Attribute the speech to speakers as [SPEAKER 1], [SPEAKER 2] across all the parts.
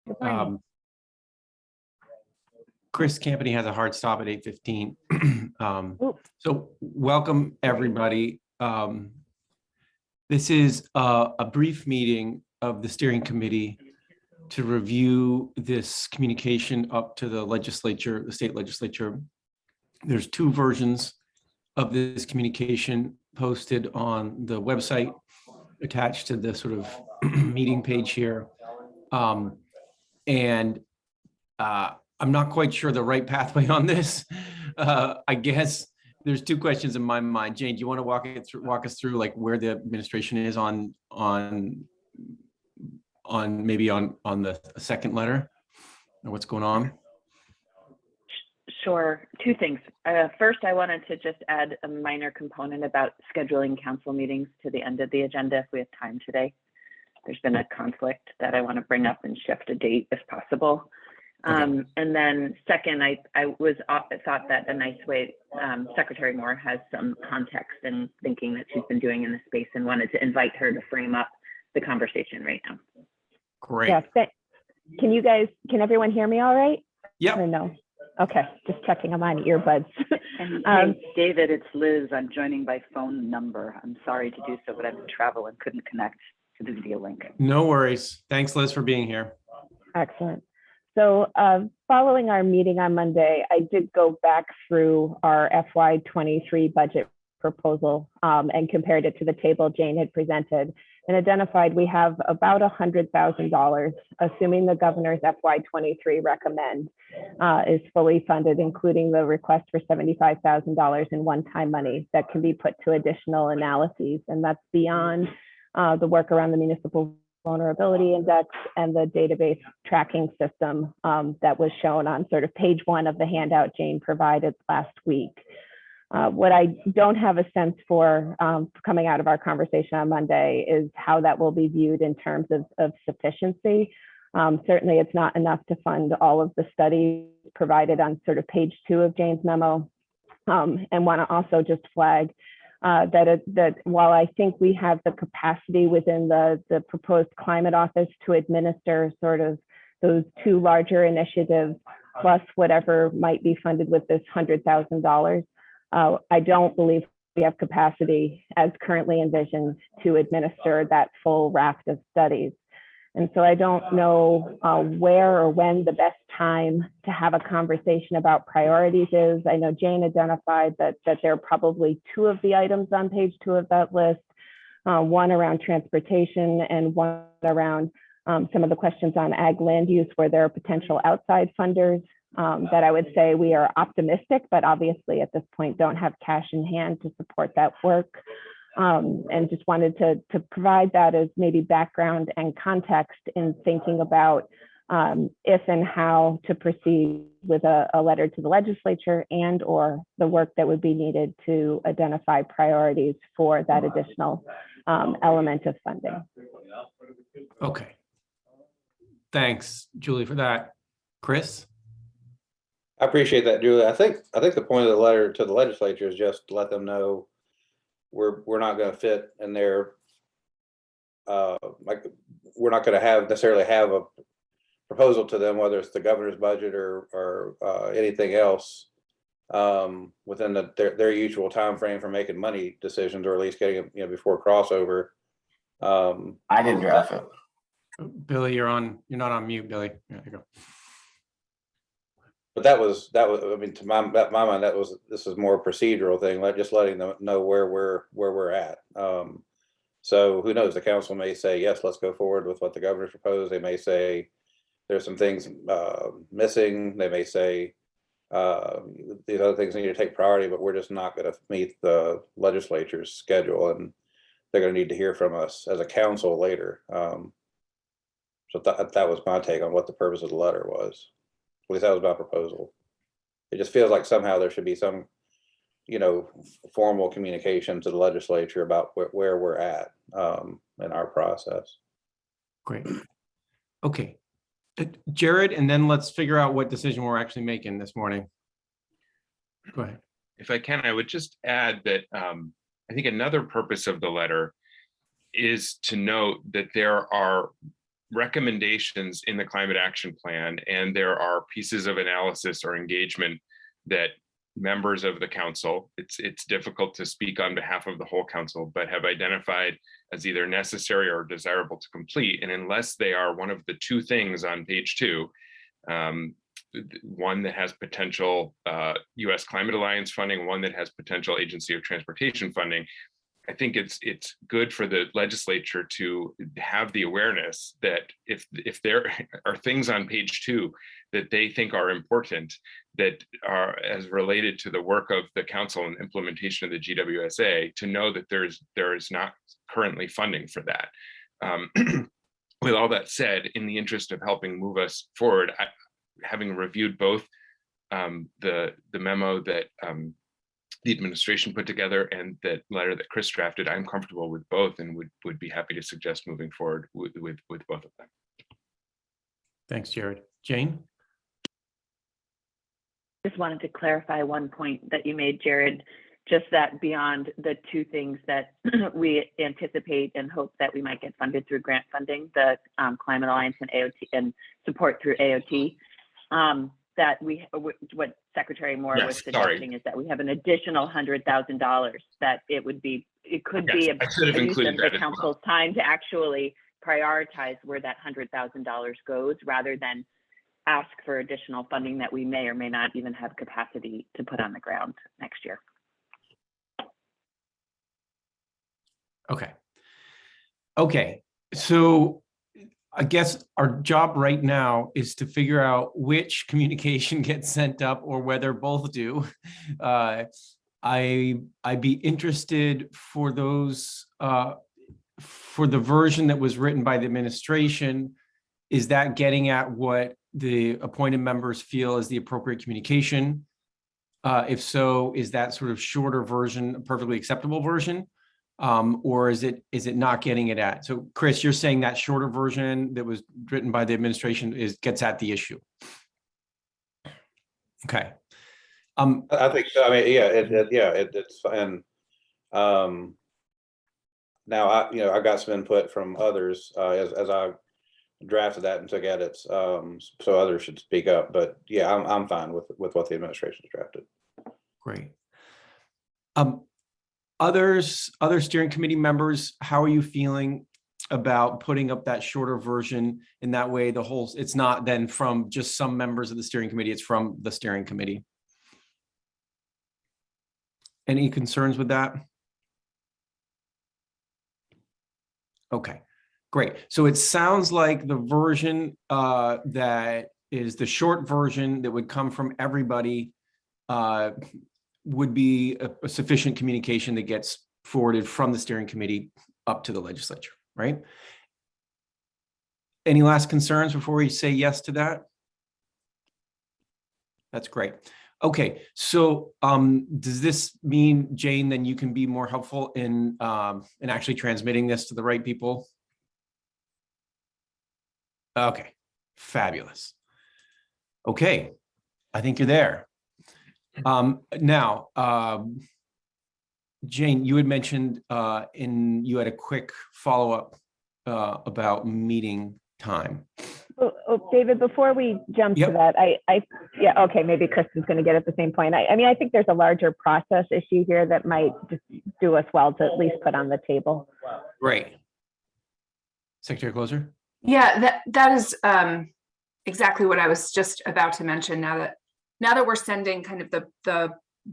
[SPEAKER 1] Good morning.
[SPEAKER 2] Chris Campany has a hard stop at 8:15.
[SPEAKER 1] Oops.
[SPEAKER 2] So welcome, everybody. This is a brief meeting of the steering committee to review this communication up to the legislature, the state legislature. There's two versions of this communication posted on the website attached to the sort of meeting page here. I'm not quite sure the right pathway on this. I guess there's two questions in my mind. Jane, do you want to walk us through like where the administration is on the second letter or what's going on?
[SPEAKER 1] Sure. Two things. First, I wanted to just add a minor component about scheduling council meetings to the end of the agenda if we have time today. There's been a conflict that I want to bring up and shift a date if possible.
[SPEAKER 2] Okay.
[SPEAKER 1] And then second, I thought that a nice way, Secretary Moore has some context and thinking that she's been doing in the space and wanted to invite her to frame up the conversation right now.
[SPEAKER 2] Great.
[SPEAKER 3] Yes. Can everyone hear me all right?
[SPEAKER 2] Yep.
[SPEAKER 3] Or no? Okay, just checking. I'm on earbuds.
[SPEAKER 4] And hey, David, it's Liz. I'm joining by phone number. I'm sorry to do so, but I'm in travel and couldn't connect to the video link.
[SPEAKER 2] No worries. Thanks, Liz, for being here.
[SPEAKER 3] Excellent. So following our meeting on Monday, I did go back through our FY23 budget proposal and compared it to the table Jane had presented and identified we have about $100,000, assuming the governor's FY23 recommend is fully funded, including the request for $75,000 in one-time money that can be put to additional analyses. And that's beyond the work around the municipal vulnerability index and the database tracking system that was shown on sort of page 1 of the handout Jane provided last week. What I don't have a sense for coming out of our conversation on Monday is how that will be viewed in terms of sufficiency. Certainly it's not enough to fund all of the studies provided on sort of page 2 of Jane's memo, and want to also just flag that while I think we have the capacity within the proposed climate office to administer sort of those two larger initiatives, plus whatever might be funded with this $100,000, I don't believe we have capacity as currently envisioned to administer that full raft of studies. And so I don't know where or when the best time to have a conversation about priorities is. I know Jane identified that there are probably 2 of the items on page 2 of that list, one around transportation and one around some of the questions on ag land use where there are potential outside funders that I would say we are optimistic, but obviously at this point don't have cash in hand to support that work. And just wanted to provide that as maybe background and context in thinking about if and how to proceed with a letter to the legislature and or the work that would be needed to identify priorities for that additional element of funding.
[SPEAKER 2] Okay. Thanks, Julie, for that. Chris?
[SPEAKER 5] I appreciate that, Julie. I think the point of the letter to the legislature is just to let them know we're not going to fit in their like we're not going to necessarily have a proposal to them, whether it's the governor's budget or anything else within their usual time frame for making money decisions, or at least getting it before crossover.
[SPEAKER 6] I didn't draft it.
[SPEAKER 2] Billy, you're not on mute, Billy. There you go.
[SPEAKER 5] But that was I mean, to my mind, this is more a procedural thing, just letting them know where we're at. So who knows, the council may say yes, let's go forward with what the governor's proposed. They may say there's some things missing. They may say these other things need to take priority, but we're just not going to meet the legislature's schedule, and they're going to need to hear from us as a council later. So that was my take on what the purpose of the letter was. At least that was my proposal. It just feels like somehow there should be some, formal communication to the legislature about where we're at in our process.
[SPEAKER 2] Great. Okay. Jared, and then let's figure out what decision we're actually making this morning. Go ahead.
[SPEAKER 7] If I can, I would just add that I think another purpose of the letter is to note that there are recommendations in the climate action plan, and there are pieces of analysis or engagement that members of the council, it's difficult to speak on behalf of the whole council, but have identified as either necessary or desirable to complete. And unless they are one of the two things on page 2, one that has potential US Climate Alliance funding, one that has potential Agency of Transportation funding, I think it's good for the legislature to have the awareness that if there are things on page 2 that they think are important, that are as related to the work of the council and implementation of the GWSA, to know that there is not currently funding for that. With all that said, in the interest of helping move us forward, having reviewed both the memo that the administration put together and that letter that Chris drafted, I'm comfortable with both and would be happy to suggest moving forward with both of them.
[SPEAKER 2] Thanks, Jared. Jane?
[SPEAKER 1] Just wanted to clarify one point that you made, Jared, just that beyond the two things that we anticipate and hope that we might get funded through grant funding, the Climate Alliance and AOT and support through AOT, that what Secretary Moore was suggesting is that we have an additional $100,000 that it could be a use of the council's time to actually prioritize where that $100,000 goes, rather than ask for additional funding that we may or may not even have capacity to put on the ground next year.
[SPEAKER 2] Okay, so I guess our job right now is to figure out which communication gets sent up or whether both do. I'd be interested for those, for the version that was written by the administration, is that getting at what the appointed members feel is the appropriate communication? If so, is that sort of shorter version a perfectly acceptable version? Or is it not getting it at? So Chris, you're saying that shorter version that was written by the administration gets at the issue. Okay.
[SPEAKER 5] I think so. I mean, yeah, it's and now I got some input from others as I drafted that and took edits, so others should speak up. But yeah, I'm fine with what the administration's drafted.
[SPEAKER 2] Great. Other steering committee members, how are you feeling about putting up that shorter version? In that way, it's not then from just some members of the steering committee, it's from the steering committee. Any concerns with that? Okay, great. So it sounds like the version that is the short version that would come from everybody would be a sufficient communication that gets forwarded from the steering committee up to the legislature, right? Any last concerns before we say yes to that? That's great. Okay, so does this mean, Jane, then you can be more helpful in actually transmitting this to the right people? Okay, fabulous. Okay, I think you're there. Now, Jane, you had mentioned you had a quick follow-up about meeting time.
[SPEAKER 3] Oh, David, before we jump to that, yeah, okay, maybe Kristen's going to get at the same point. I mean, I think there's a larger process issue here that might just do us well to at least put on the table.
[SPEAKER 2] Great. Secretary Closer?
[SPEAKER 8] Yeah, that is exactly what I was just about to mention. Now that we're sending kind of the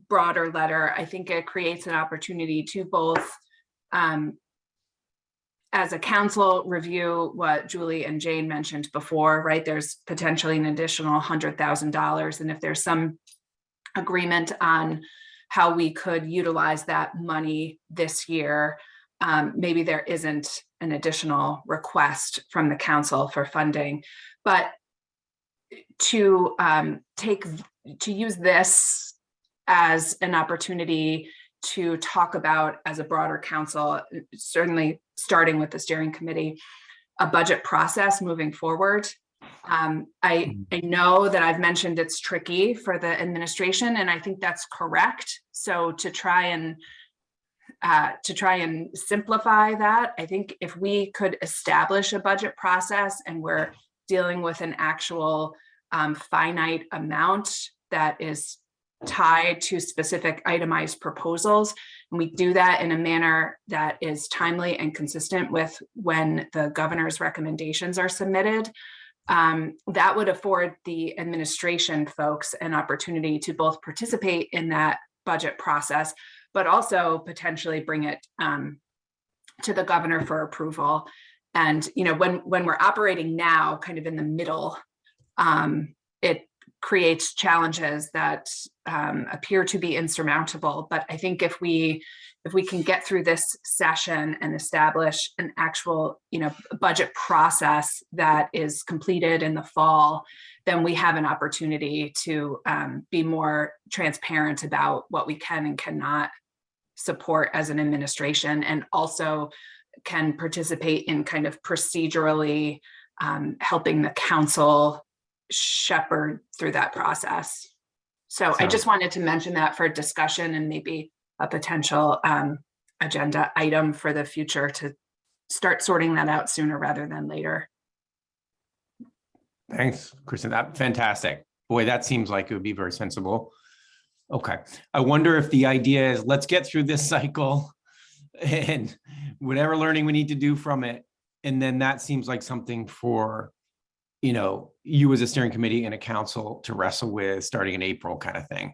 [SPEAKER 8] broader letter, I think it creates an opportunity to both as a council review what Julie and Jane mentioned before, right? There's potentially an additional $100,000. And if there's some agreement on how we could utilize that money this year, maybe there isn't an additional request from the council for funding, but to use this as an opportunity to talk about, as a broader council, certainly starting with the steering committee, a budget process moving forward. I know that I've mentioned it's tricky for the administration, and I think that's correct. So to try and to try and simplify that, I think if we could establish a budget process and we're dealing with an actual finite amount that is tied to specific itemized proposals, and we do that in a manner that is timely and consistent with when the governor's recommendations are submitted, that would afford the administration folks an opportunity to both participate in that budget process, but also potentially bring it to the governor for approval. And when we're operating now kind of in the middle, it creates challenges that appear to be insurmountable. But I think if we can get through this session and establish an actual budget process that is completed in the fall, then we have an opportunity to be more transparent about what we can and cannot support as an administration, and also can participate in kind of procedurally helping the council shepherd through that process. So I just wanted to mention that for discussion and maybe a potential agenda item for the future to start sorting that out sooner rather than later.
[SPEAKER 2] Thanks, Kristen. That fantastic. Boy, that seems like it would be very sensible. Okay. I wonder if the idea is let's get through this cycle and whatever learning we need to do from it. And then that seems like something for, you as a steering committee and a council to wrestle with starting in April kind of thing.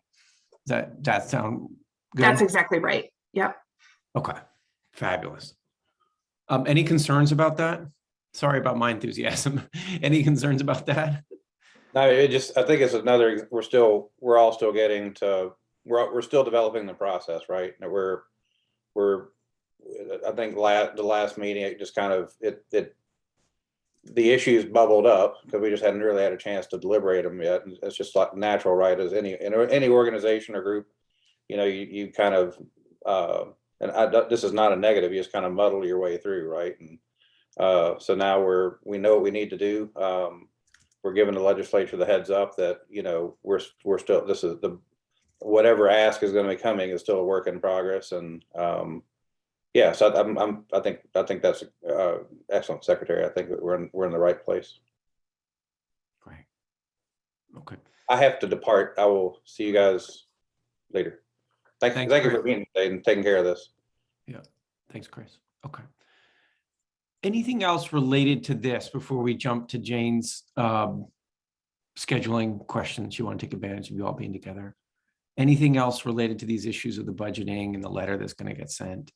[SPEAKER 2] Does that sound good?
[SPEAKER 8] That's exactly right. Yep.
[SPEAKER 2] Okay. Fabulous. Any concerns about that? Sorry about my enthusiasm. Any concerns about that?
[SPEAKER 5] No, I think it's another, we're still developing the process, right? And I think the last meeting, it just kind of, the issues bubbled up because we just hadn't really had a chance to deliberate them yet. And it's just like natural, right? As any organization or group, you kind of, this is not a negative, you just kind of muddle your way through, right? And so now we know what we need to do. We're giving the legislature the heads up that, we're still, this is whatever ask is going to be coming is still a work in progress. And yeah, so I think that's excellent, Secretary. I think that we're in the right place.
[SPEAKER 2] Great. Okay.
[SPEAKER 5] I have to depart. I will see you guys later. Thank you for being today and taking care of this.
[SPEAKER 2] Yeah. Thanks, Chris. Okay. Anything else related to this before we jump to Jane's scheduling questions? You want to take advantage of you all being together? Anything else related to these issues of the budgeting and the letter that's going to get sent?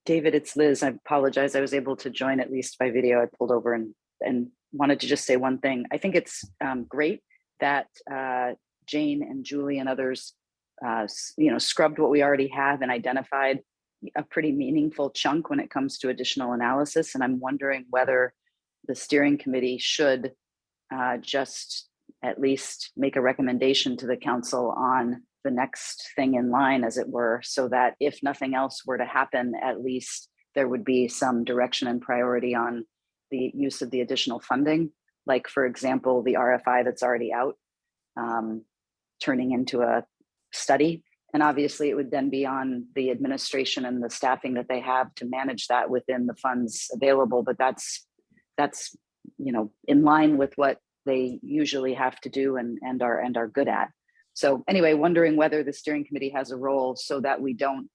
[SPEAKER 4] David, it's Liz. I apologize. I was able to join at least by video. I pulled over and wanted to just say one thing. I think it's great that Jane and Julie and others, scrubbed what we already have and identified a pretty meaningful chunk when it comes to additional analysis. And I'm wondering whether the steering committee should just at least make a recommendation to the council on the next thing in line, as it were, so that if nothing else were to happen, at least there would be some direction and priority on the use of the additional funding. Like, for example, the RFI that's already out, turning into a study. And obviously it would then be on the administration and the staffing that they have to manage that within the funds available. But that's in line with what they usually have to do and are good at. So anyway, wondering whether the steering committee has a role so that we don't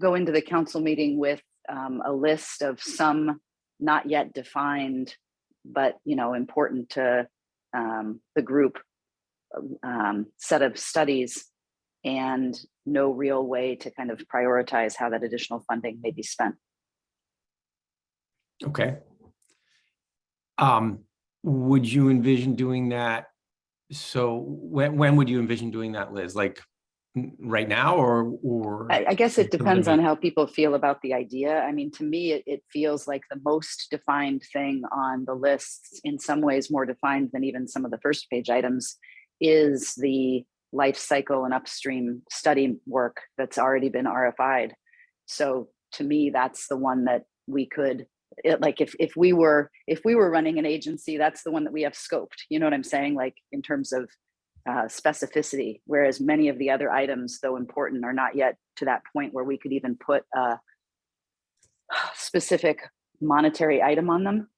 [SPEAKER 4] go into the council meeting with a list of some not yet defined, but important to the group set of studies, and no real way to kind of prioritize how that additional funding may be spent.
[SPEAKER 2] Okay. Would you envision doing that? So when would you envision doing that, Liz? Like right now or?
[SPEAKER 4] I guess it depends on how people feel about the idea. I mean, to me, it feels like the most defined thing on the lists, in some ways more defined than even some of the first page items, is the life cycle and upstream study work that's already been RFI'd. So to me, that's the one that we could, if we were running an agency, that's the one that we have scoped. You know what I'm saying? Like in terms of specificity, whereas many of the other items, though important, are not yet to that point where we could even put a specific monetary item on them.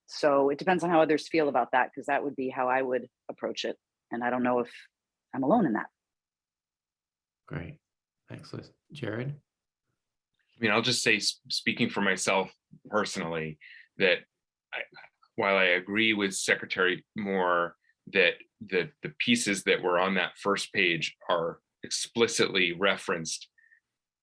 [SPEAKER 4] So it depends on how others feel about that, because that would be how I would approach it. And I don't know if I'm alone in that.
[SPEAKER 2] Great. Thanks, Liz. Jared?
[SPEAKER 7] I mean, I'll just say, speaking for myself personally, that while I agree with Secretary Moore that the pieces that were on that first page are explicitly referenced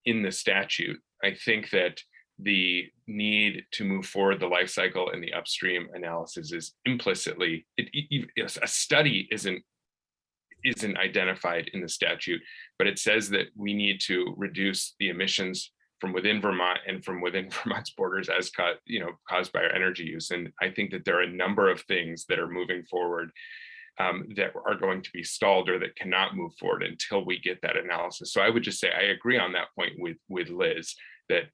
[SPEAKER 7] in the statute, I think that the need to move forward the life cycle and the upstream analysis is implicitly, a study isn't identified in the statute, but it says that we need to reduce the emissions from within Vermont and from within Vermont's borders as caused by our energy use. And I think that there are a number of things that are moving forward that are going to be stalled or that cannot move forward until we get that analysis. So I would just say I agree on that point with Liz, that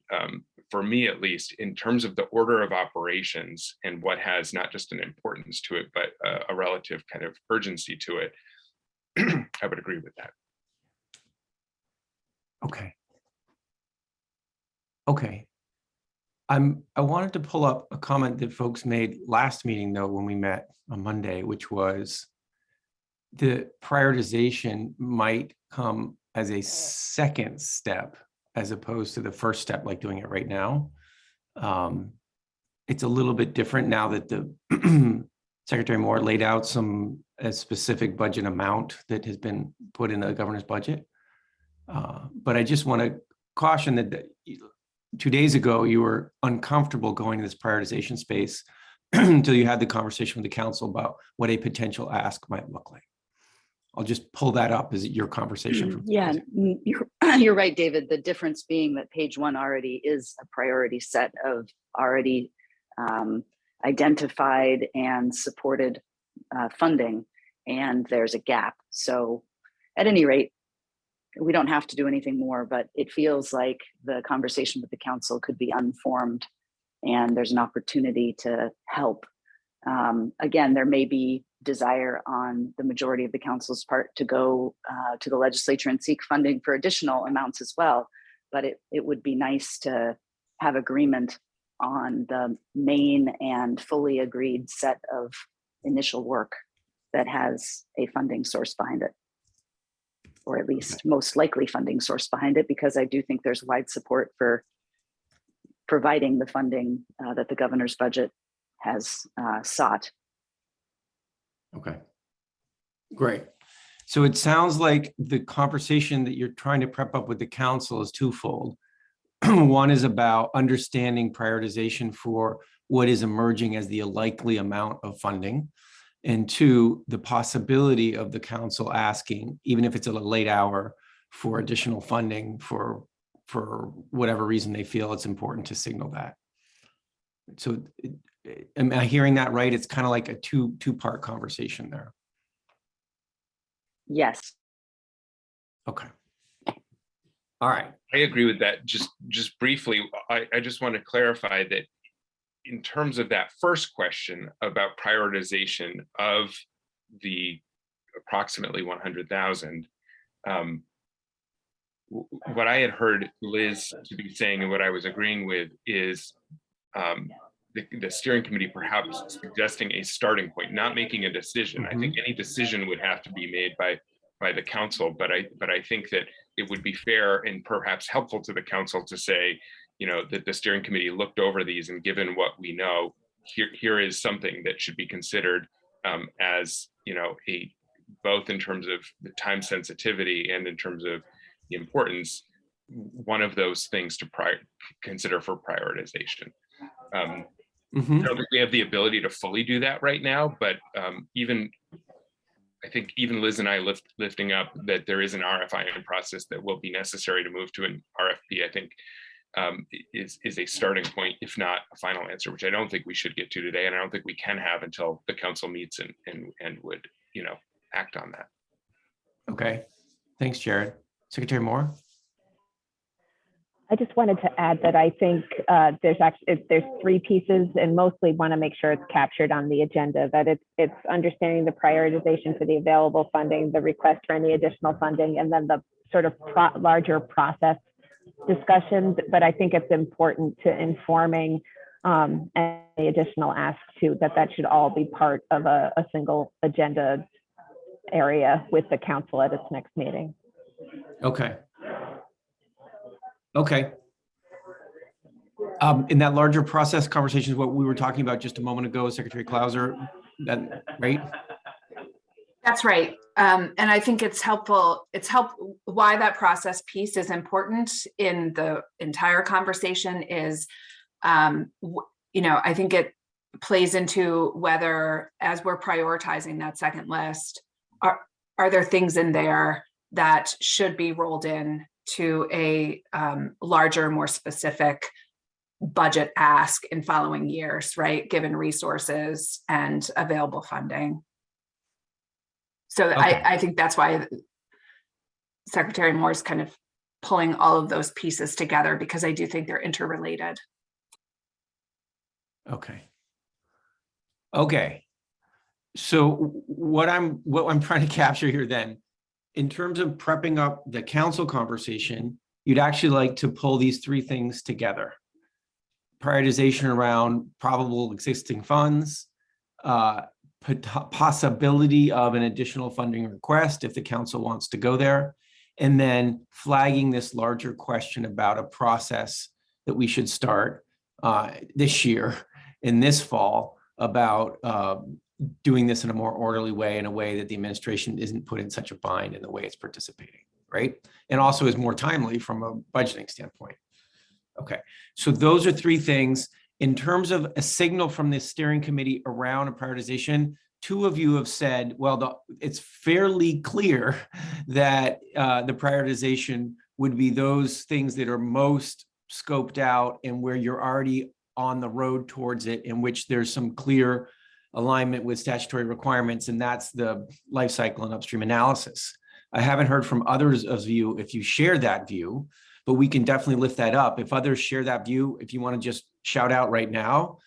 [SPEAKER 7] for me at least, in terms of the order of operations and what has not just an importance to it, but a relative kind of urgency to it, I would agree with that.
[SPEAKER 2] Okay. I wanted to pull up a comment that folks made last meeting, though, when we met on Monday, which was the prioritization might come as a second step as opposed to the first step, like doing it right now. It's a little bit different now that the Secretary Moore laid out a specific budget amount that has been put in the governor's budget. But I just want to caution that 2 days ago, you were uncomfortable going to this prioritization space until you had the conversation with the council about what a potential ask might look like. I'll just pull that up as your conversation. From
[SPEAKER 4] yeah, you're right, David. The difference being that page 1 already is a priority set of already identified and supported funding, and there's a gap. So at any rate, we don't have to do anything more, but it feels like the conversation with the council could be unformed and there's an opportunity to help. Again, there may be desire on the majority of the council's part to go to the legislature and seek funding for additional amounts as well. But it would be nice to have agreement on the main and fully agreed set of initial work that has a funding source behind it, or at least most likely funding source behind it, because I do think there's wide support for providing the funding that the governor's budget has sought.
[SPEAKER 2] Okay, great. So it sounds like the conversation that you're trying to prep up with the council is twofold. One is about understanding prioritization for what is emerging as the likely amount of funding. And two, the possibility of the council asking, even if it's at a late hour, for additional funding for whatever reason they feel it's important to signal that. So am I hearing that right? It's kind of like a two-part conversation there.
[SPEAKER 4] Yes.
[SPEAKER 2] Okay. All right.
[SPEAKER 7] I agree with that. Just briefly, I just want to clarify that in terms of that first question about prioritization of the approximately 100,000, what I had heard Liz to be saying and what I was agreeing with is the steering committee perhaps suggesting a starting point, not making a decision.
[SPEAKER 2] Mm-hmm.
[SPEAKER 7] I think any decision would have to be made by the council, but I think that it would be fair and perhaps helpful to the council to say, that the steering committee looked over these, and given what we know, here is something that should be considered as both in terms of the time sensitivity and in terms of the importance, one of those things to consider for prioritization. I don't think we have the ability to fully do that right now, but I think even Liz and I lifting up that there is an RFI process that will be necessary to move to an RFP, I think is a starting point, if not a final answer, which I don't think we should get to today, and I don't think we can have until the council meets and would act on that.
[SPEAKER 2] Okay, thanks, Jared. Secretary Moore.
[SPEAKER 3] I just wanted to add that I think there's three pieces, and mostly want to make sure it's captured on the agenda, that it's understanding the prioritization for the available funding, the request for any additional funding, and then the sort of larger process discussions. But I think it's important to informing any additional asks too, that should all be part of a single agenda area with the council at its next meeting.
[SPEAKER 2] Okay. Okay. In that larger process conversation is what we were talking about just a moment ago, Secretary Clauser, that, right?
[SPEAKER 8] That's right. And I think it's helpful. Why that process piece is important in the entire conversation is, I think it plays into whether, as we're prioritizing that second list, are there things in there that should be rolled in to a larger, more specific budget ask in following years, right? Given resources and available funding. So
[SPEAKER 2] Okay.
[SPEAKER 8] I think that's why Secretary Moore is kind of pulling all of those pieces together, because I do think they're interrelated.
[SPEAKER 2] Okay. Okay. So what I'm trying to capture here then, in terms of prepping up the council conversation, you'd actually like to pull these three things together. Prioritization around probable existing funds, possibility of an additional funding request if the council wants to go there, and then flagging this larger question about a process that we should start this year, in this fall, about doing this in a more orderly way, in a way that the administration isn't put in such a bind in the way it's participating, right? And also is more timely from a budgeting standpoint. Okay, so those are three things. In terms of a signal from the steering committee around a prioritization, two of you have said, well, it's fairly clear that the prioritization would be those things that are most scoped out and where you're already on the road towards it, in which there's some clear alignment with statutory requirements, and that's the life cycle and upstream analysis. I haven't heard from others of you if you share that view, but we can definitely lift that up. If others share that view, if you want to just shout out right now,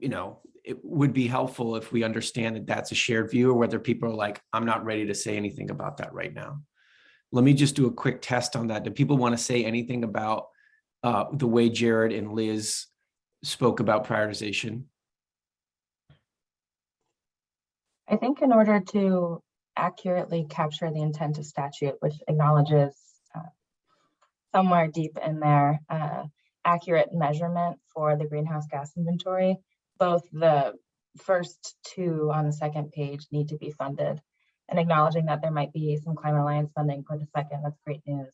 [SPEAKER 2] it would be helpful if we understand that that's a shared view, or whether people are like, I'm not ready to say anything about that right now. Let me just do a quick test on that. Do people want to say anything about the way Jared and Liz spoke about prioritization?
[SPEAKER 9] I think in order to accurately capture the intent of statute, which acknowledges somewhere deep in there accurate measurement for the greenhouse gas inventory, both the first two on the second page need to be funded. And acknowledging that there might be some Climate Alliance funding for the second, that's great news.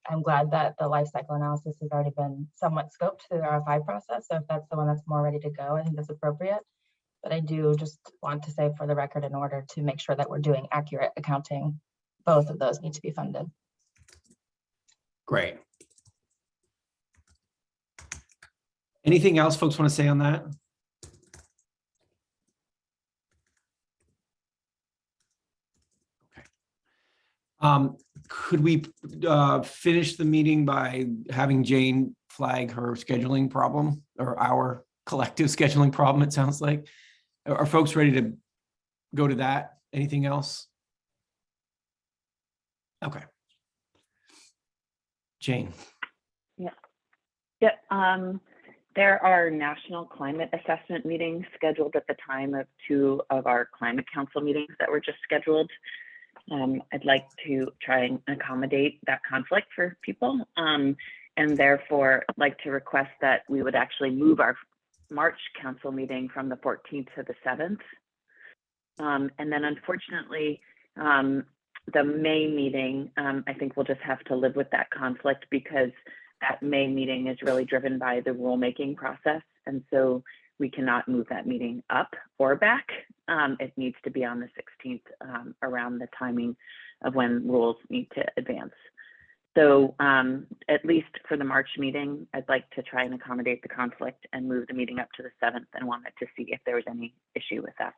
[SPEAKER 9] I'm glad that the life cycle analysis has already been somewhat scoped through the RFI process. So if that's the one that's more ready to go, I think that's appropriate. But I do just want to say for the record, in order to make sure that we're doing accurate accounting, both of those need to be funded.
[SPEAKER 2] Great. Anything else folks want to say on that? Okay. Could we finish the meeting by having Jane flag her scheduling problem, or our collective scheduling problem, it sounds like? Are folks ready to go to that? Anything else? Okay. Jane.
[SPEAKER 1] Yeah. There are national climate assessment meetings scheduled at the time of two of our climate council meetings that were just scheduled. I'd like to try and accommodate that conflict for people, and therefore like to request that we would actually move our March council meeting from the 14th to the 7th. And then unfortunately, the May meeting, I think we'll just have to live with that conflict, because that May meeting is really driven by the rulemaking process. And so we cannot move that meeting up or back. It needs to be on the 16th around the timing of when rules need to advance. So at least for the March meeting, I'd like to try and accommodate the conflict and move the meeting up to the 7th, and wanted to see if there was any issue with that.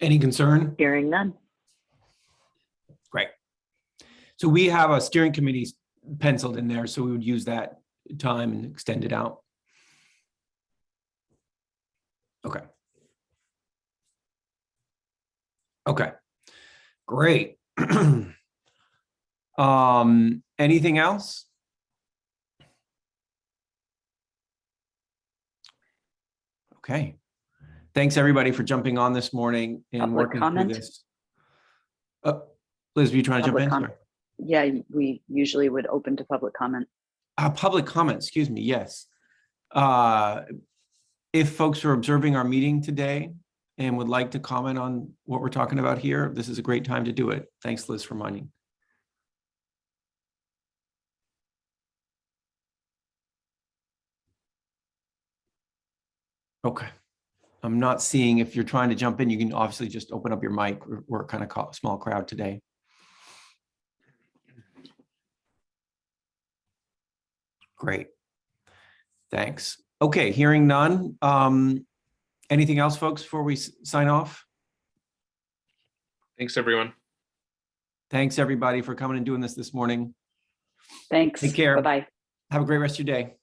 [SPEAKER 2] Any concern?
[SPEAKER 1] Hearing none.
[SPEAKER 2] Great. So we have a steering committee penciled in there, so we would use that time and extend it out. Okay. Okay, great. Anything else? Okay. Thanks, everybody, for jumping on this morning and
[SPEAKER 4] Public
[SPEAKER 2] working through
[SPEAKER 4] comment?
[SPEAKER 2] this. Liz, were you trying to jump
[SPEAKER 4] Public
[SPEAKER 2] in?
[SPEAKER 4] comment.
[SPEAKER 2] Sorry.
[SPEAKER 4] Yeah, we usually would open to public comment.
[SPEAKER 2] Public comment, excuse me, yes. If folks are observing our meeting today and would like to comment on what we're talking about here, this is a great time to do it. Thanks, Liz, for reminding. Okay. I'm not seeing, if you're trying to jump in, you can obviously just open up your mic. We're kind of small crowd today. Great. Thanks. Okay, hearing none. Anything else, folks, before we sign off?
[SPEAKER 7] Thanks, everyone.
[SPEAKER 2] Thanks, everybody, for coming and doing this morning.
[SPEAKER 4] Thanks.
[SPEAKER 2] Take care.
[SPEAKER 4] Bye-bye.
[SPEAKER 2] Have a great rest of your day.